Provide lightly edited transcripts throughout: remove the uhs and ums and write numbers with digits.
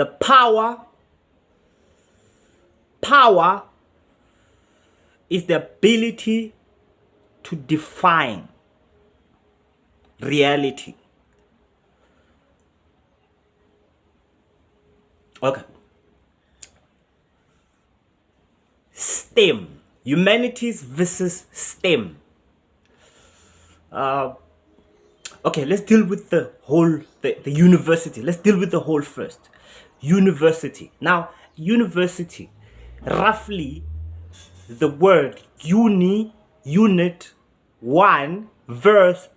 the power is the ability to define reality. Okay. STEM, humanities versus STEM. Okay, let's deal with the whole, the university. Let's deal with the whole first. University. Now, university, roughly the word uni, unit, one, verse,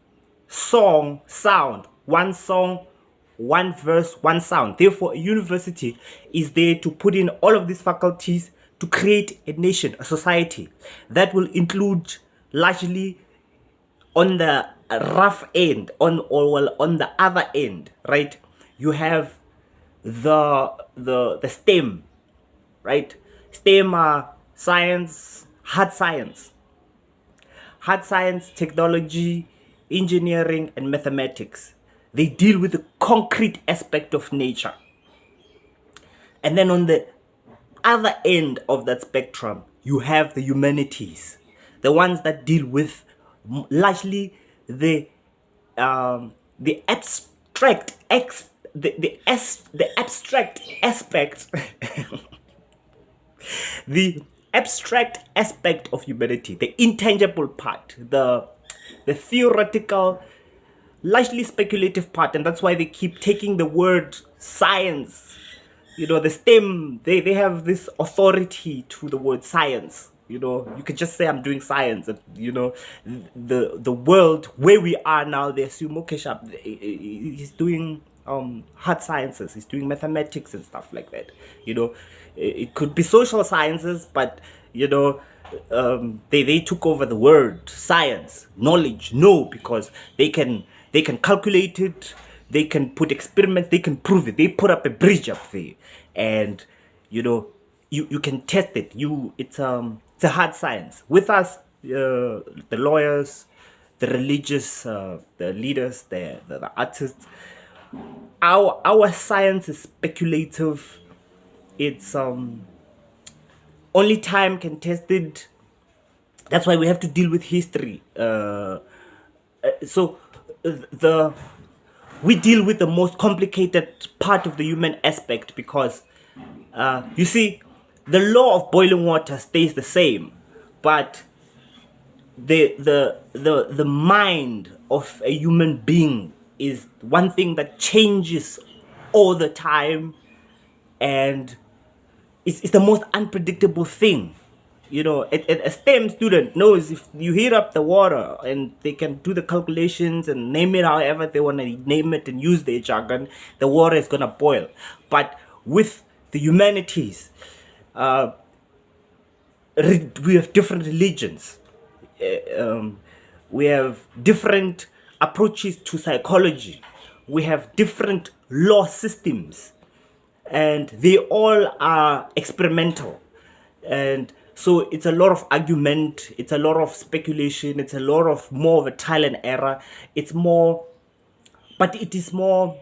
song, sound. One song, one verse, one sound. Therefore, a university is there to put in all of these faculties to create a nation, a society that will include largely on the rough end, on the other end, right? You have the STEM, right? STEM are science, hard science, technology, engineering, and mathematics. They deal with the concrete aspect of nature. And then on the other end of that spectrum, you have the humanities, the ones that deal with largely the abstract the abstract aspect the abstract aspect of humanity, the intangible part, the theoretical, largely speculative part. And that's why they keep taking the word science. You know, the STEM, they have this authority to the word science. You know, you could just say I'm doing science. And, you know, the world where we are now, they assume, okay, sharp, he's doing hard sciences, he's doing mathematics and stuff like that. You know, it could be social sciences, but, you know, they took over the word science, knowledge. No, because they can calculate it, they can put experiments, they can prove it. They put up a bridge up there, and you know, you can test it. It's a hard science. With us, the lawyers, the religious, the leaders, the artists, our science is speculative. It's only time can test it. That's why we have to deal with history. So we deal with the most complicated part of the human aspect, because you see, the law of boiling water stays the same, but the mind of a human being is one thing that changes all the time, and it's the most unpredictable thing. You know, a STEM student knows if you heat up the water, and they can do the calculations and name it however they want to name it and use their jargon, the water is going to boil. But with the humanities, we have different religions. We have different approaches to psychology. We have different law systems, and they all are experimental. And so it's a lot of argument, it's a lot of speculation, it's a lot of more of a trial and error. It's more, but it is more.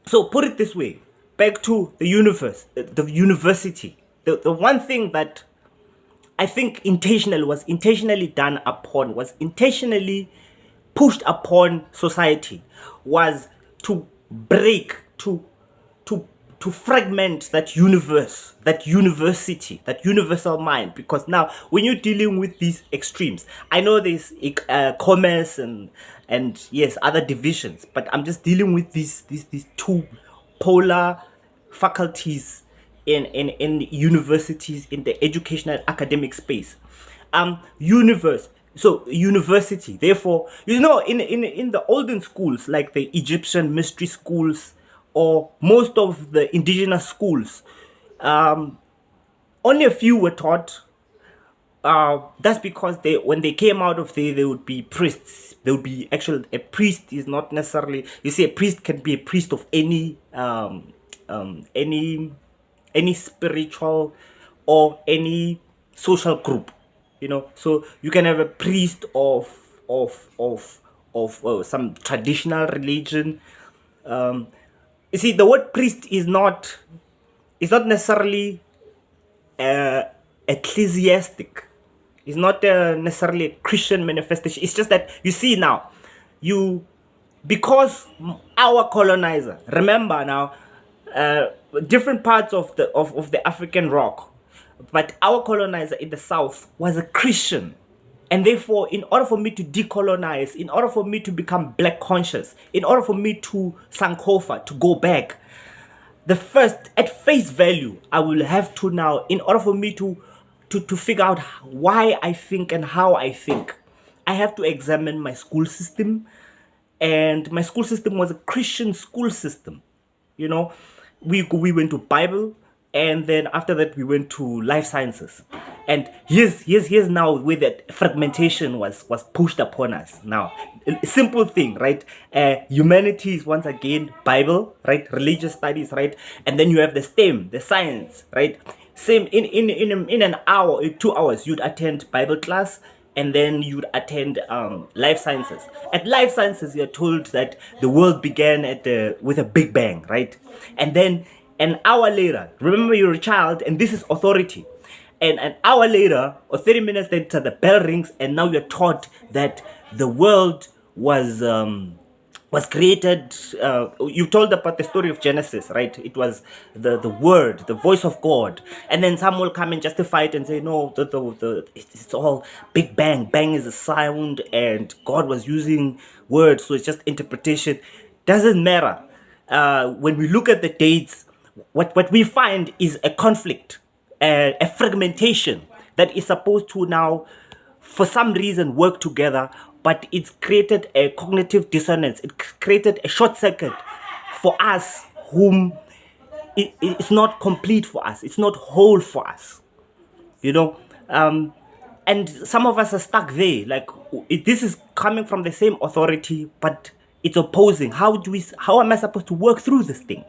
So put it this way, back to the university. The one thing that I think was intentionally done upon, was intentionally pushed upon society, was to break, to fragment that universe, that university, that universal mind. Because now when you're dealing with these extremes, I know there's commerce and yes, other divisions, but I'm just dealing with these two polar faculties in universities, in the educational academic space. University, therefore, you know, in the olden schools, like the Egyptian mystery schools, or most of the indigenous schools, only a few were taught. That's because when they came out of there, they would be priests. They would be a priest is not necessarily, you see, a priest can be a priest of any spiritual or any social group, you know. So you can have a priest of some traditional religion, You see, the word priest is not necessarily ecclesiastic. It's not necessarily a Christian manifestation. It's just that you see now, because our colonizer, remember now, different parts of the African rock, but our colonizer in the south was a Christian. And therefore, in order for me to decolonize, in order for me to become black conscious, in order for me to Sankofa, to go back, the first, at face value, I will have to now, in order for me to figure out why I think and how I think, I have to examine my school system. And my school system was a Christian school system. You know, we went to Bible, and then after that we went to life sciences. And here's now where that fragmentation was pushed upon us. Now, a simple thing, right? Humanities, once again, Bible, right? Religious studies, right? And then you have the STEM, the science, right? Same in an hour, 2 hours, you'd attend Bible class, and then you'd attend life sciences. At life sciences, you're told that the world began with a big bang, right? And then an hour later, remember you're a child, and this is authority. And an hour later, or 30 minutes later, the bell rings, and now you're taught that the world was created. You told about the story of Genesis, right? It was the word, the voice of God. And then some will come and justify it and say, no, it's all Big Bang. Bang is a sound, and God was using words, so it's just interpretation. Doesn't matter. When we look at the dates, what we find is a conflict, a fragmentation that is supposed to now, for some reason, work together, but it's created a cognitive dissonance. It created a short circuit for us, whom it's not complete for us. It's not whole for us, you know. And some of us are stuck there. Like, this is coming from the same authority, but it's opposing. How am I supposed to work through this thing?